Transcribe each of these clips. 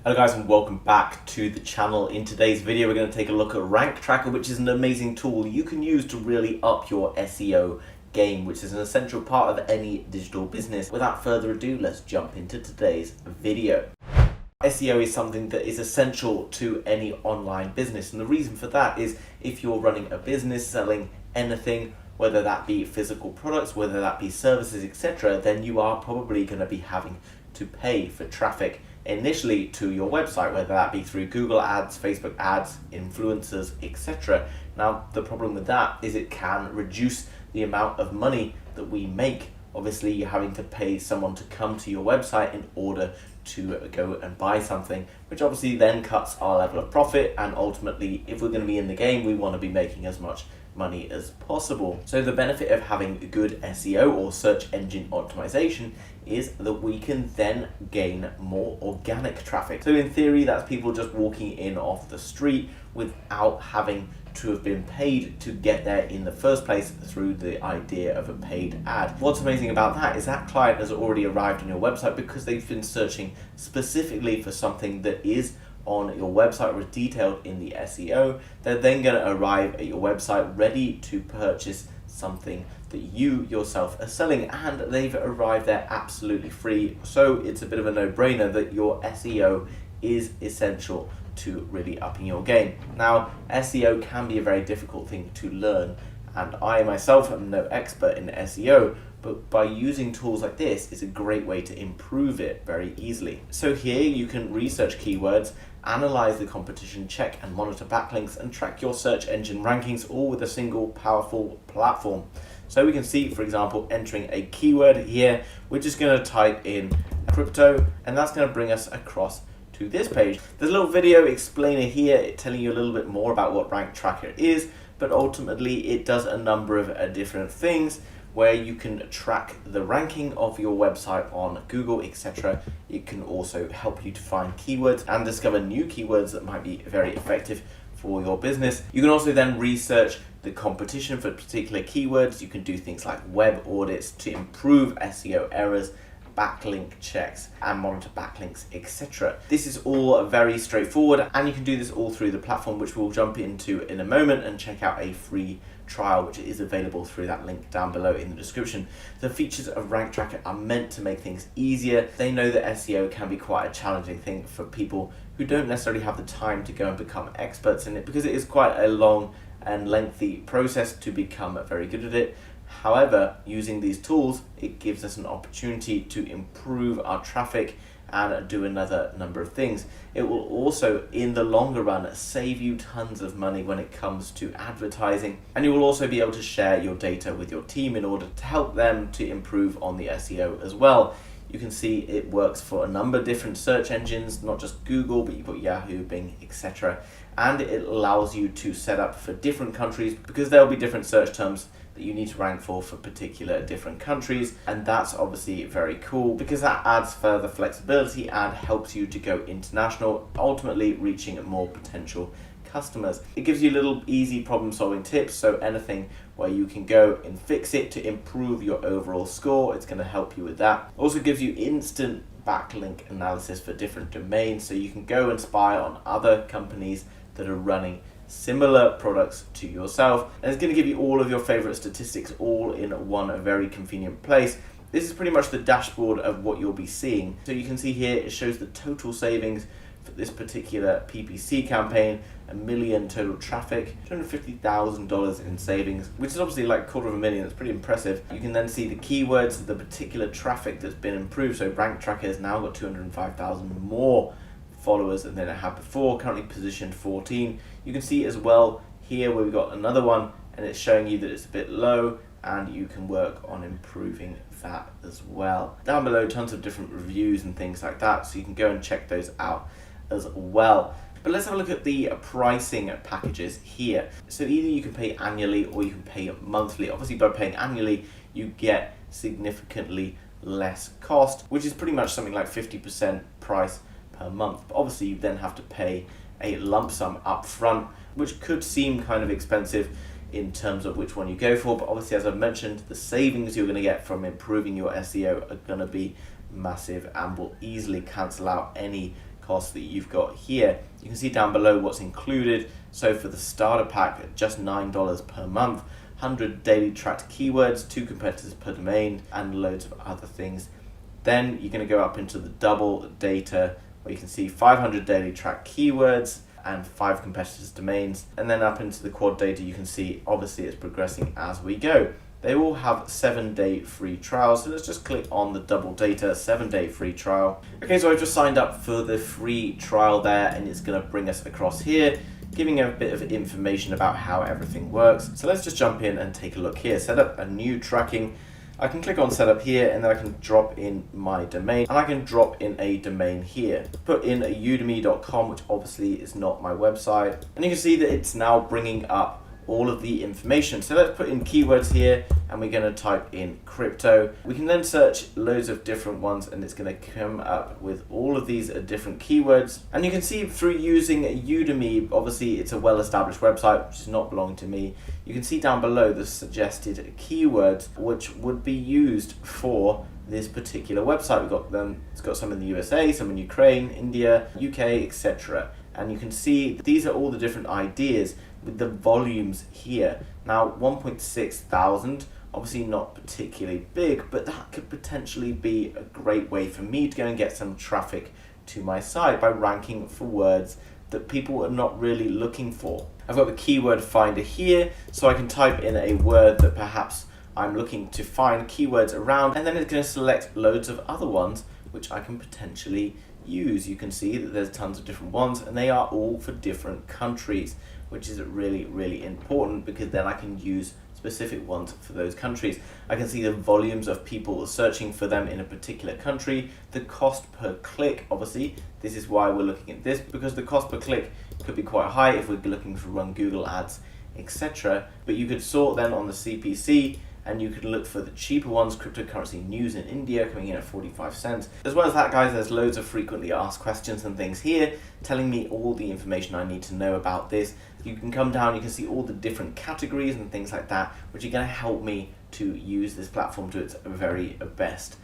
Hello guys, and welcome back to the channel. In today's video we're going to take a look at Ranktracker, which is an amazing tool you can use to really up your SEO game, which is an essential part of any digital business. Without further ado, let's jump into today's video. SEO is something that is essential to any online business, and the reason for that is if you're running a business selling anything, whether that be physical products, whether that be services, etc., then you are probably going to be having to pay for traffic initially to your website, whether that be through Google ads, Facebook ads, influencers, etc. Now, the problem with that is it can reduce the amount of money that we make. Obviously, you're having to pay someone to come to your website in order to go and buy something, which obviously then cuts our level of profit, and ultimately, if we're going to be in the game, we want to be making as much money as possible. So the benefit of having good SEO or search engine optimization is that we can then gain more organic traffic. So in theory, that's people just walking in off the street without having to have been paid to get there in the first place through the idea of a paid ad. What's amazing about that is that client has already arrived on your website because they've been searching specifically for something that is on your website or detailed in the SEO. They're then going to arrive at your website ready to purchase something that you yourself are selling, and they've arrived there absolutely free. So it's a bit of a no-brainer that your SEO is essential to really upping your game. Now, SEO can be a very difficult thing to learn, and I myself am no expert in SEO, but by using tools like this, it's a great way to improve it very easily. So here you can research keywords, analyze the competition, check and monitor backlinks, and track your search engine rankings, all with a single powerful platform. So we can see, for example, entering a keyword here, we're just going to type in crypto, and that's going to bring us across to this page. There's a little video explainer here telling you a little bit more about what Ranktracker is, but ultimately it does a number of different things where you can track the ranking of your website on Google, etc. It can also help you to find keywords and discover new keywords that might be very effective for your business. You can also then research the competition for particular keywords. You can do things like web audits to improve SEO errors, backlink checks, and monitor backlinks, etc. This is all very straightforward, and you can do this all through the platform, which we'll jump into in a moment, and check out a free trial which is available through that link down below in the description. The features of Ranktracker are meant to make things easier. They know that SEO can be quite a challenging thing for people who don't necessarily have the time to go and become experts in it, because it is quite a long and lengthy process to become very good at it. However, using these tools, it gives us an opportunity to improve our traffic and do another number of things. It will also, in the longer run, save you tons of money when it comes to advertising, and you will also be able to share your data with your team in order to help them to improve on the SEO as well. You can see it works for a number of different search engines, not just Google, but you've got Yahoo, Bing, etc. And it allows you to set up for different countries, because there will be different search terms that you need to rank for particular different countries, and that's obviously very cool because that adds further flexibility and helps you to go international, ultimately reaching more potential customers. It gives you little easy problem solving tips, so anything where you can go and fix it to improve your overall score, it's going to help you with that. Also gives you instant backlink analysis for different domains, so you can go and spy on other companies that are running similar products to yourself, and it's going to give you all of your favorite statistics all in one very convenient place. This is pretty much the dashboard of what you'll be seeing. So you can see here it shows the total savings for this particular PPC campaign, 1 million total traffic, $250,000 in savings, which is obviously like $250,000. It's pretty impressive. You can then see the keywords, the particular traffic that's been improved. So Ranktracker has now got 205,000 more followers than it had before, currently positioned 14. You can see as well here where we've got another one, and it's showing you that it's a bit low, and you can work on improving that as well. Down below, tons of different reviews and things like that, so you can go and check those out as well. But let's have a look at the pricing packages here. So either you can pay annually or you can pay monthly. Obviously, by paying annually, you get significantly less cost, which is pretty much something like 50% price per month. But obviously, you then have to pay a lump sum up front, which could seem kind of expensive in terms of which one you go for, but obviously, as I've mentioned, the savings you're going to get from improving your SEO are going to be massive and will easily cancel out any costs that you've got here. You can see down below what's included. So for the starter pack, just $9 per month, 100 daily tracked keywords, 2 competitors per domain, and loads of other things. Then you're going to go up into the double data, where you can see 500 daily tracked keywords and 5 competitors' domains. And then up into the quad data, you can see obviously it's progressing as we go. They all have 7-day free trials, so let's just click on the double data 7-day free trial. Okay, so I've just signed up for the free trial there, and it's going to bring us across here, giving a bit of information about how everything works. So let's just jump in and take a look here. Set up a new tracking. I can click on setup here, and then I can drop in my domain, and I can drop in a domain here. Put in a udemy.com, which obviously is not my website. And you can see that it's now bringing up all of the information. So let's put in keywords here, and we're going to type in crypto. We can then search loads of different ones, and it's going to come up with all of these different keywords. And you can see through using Udemy, obviously it's a well-established website which is not belonging to me. You can see down below the suggested keywords which would be used for this particular website. We've got them, it's got some in the USA, some in Ukraine, India, UK, etc. And you can see these are all the different ideas with the volumes here. Now 1.6 thousand, obviously not particularly big, but that could potentially be a great way for me to go and get some traffic to my site by ranking for words that people are not really looking for. I've got the keyword finder here, so I can type in a word that perhaps I'm looking to find keywords around, and then it's going to select loads of other ones which I can potentially use. You can see that there's tons of different ones, and they are all for different countries, which is really, really important, because then I can use specific ones for those countries. I can see the volumes of people searching for them in a particular country, the cost per click. Obviously, this is why we're looking at this, because the cost per click could be quite high if we're looking to run Google ads, etc. But you could sort then on the CPC, and you could look for the cheaper ones, cryptocurrency news in India coming in at 45 cents. As well as that, guys, there's loads of frequently asked questions and things here telling me all the information I need to know about this. You can come down, you can see all the different categories and things like that, which are going to help me to use this platform to its very best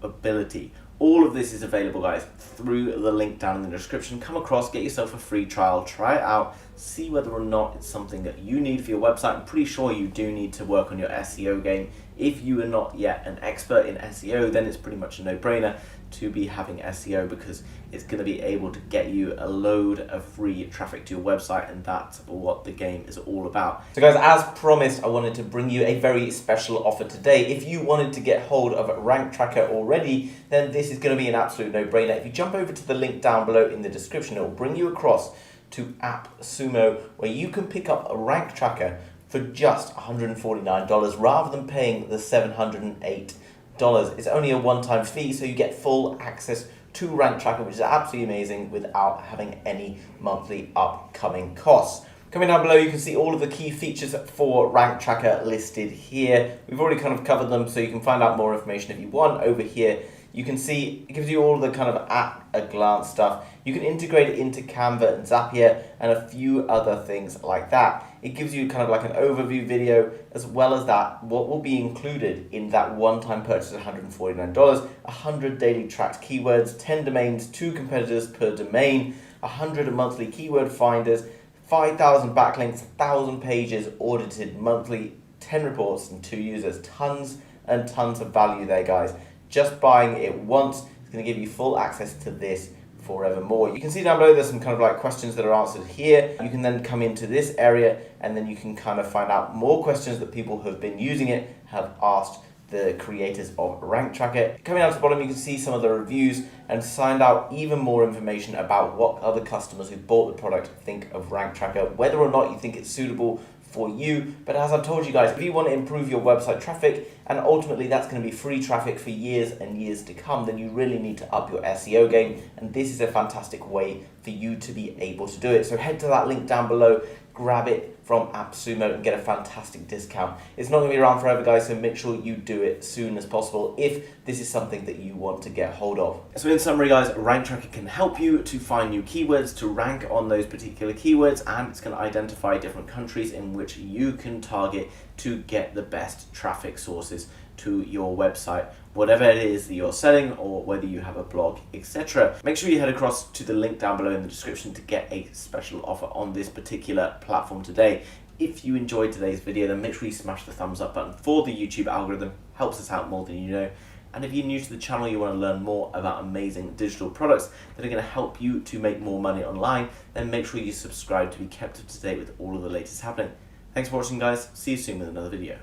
ability. All of this is available, guys, through the link down in the description. Come across, get yourself a free trial, try it out, see whether or not it's something that you need for your website. I'm pretty sure you do need to work on your SEO game. If you are not yet an expert in SEO, then it's pretty much a no-brainer to be having SEO, because it's going to be able to get you a load of free traffic to your website, and that's what the game is all about. So guys, as promised, I wanted to bring you a very special offer today. If you wanted to get hold of Ranktracker already, then this is going to be an absolute no-brainer. If you jump over to the link down below in the description, it will bring you across to AppSumo, where you can pick up a Ranktracker for just $149 rather than paying the $708. It's only a one-time fee, so you get full access to Ranktracker, which is absolutely amazing, without having any monthly upcoming costs. Coming down below, you can see all of the key features for Ranktracker listed here. We've already kind of covered them, so you can find out more information if you want over here. You can see it gives you all the kind of at a glance stuff. You can integrate it into Canva and Zapier and a few other things like that. It gives you kind of like an overview video, as well as that what will be included in that one-time purchase of $149, 100 daily tracked keywords, 10 domains, 2 competitors per domain, 100 monthly keyword finders, 5,000 backlinks, 1,000 pages audited monthly, 10 reports and 2 users. Tons and tons of value there, guys. Just buying it once is going to give you full access to this forevermore. You can see down below there's some kind of like questions that are answered here. You can then come into this area, and then you can kind of find out more questions that people who have been using it have asked the creators of Ranktracker. Coming down to the bottom, you can see some of the reviews and find out even more information about what other customers who bought the product think of Ranktracker, whether or not you think it's suitable for you. But as I've told you guys, if you want to improve your website traffic, and ultimately that's going to be free traffic for years and years to come, then you really need to up your SEO game, and this is a fantastic way for you to be able to do it. So head to that link down below, grab it from AppSumo and get a fantastic discount. It's not going to be around forever, guys, so make sure you do it soon as possible if this is something that you want to get hold of. So in summary, guys, Ranktracker can help you to find new keywords, to rank on those particular keywords, and it's going to identify different countries in which you can target to get the best traffic sources to your website whatever it is that you're selling or whether you have a blog, etc. Make sure you head across to the link down below in the description to get a special offer on this particular platform today. If you enjoyed today's video, then make sure you smash the thumbs up button for the YouTube algorithm. Helps us out more than you know. And if you're new to the channel, you want to learn more about amazing digital products that are going to help you to make more money online, then make sure you subscribe to be kept up to date with all of the latest happening. Thanks for watching, guys. See you soon with another video.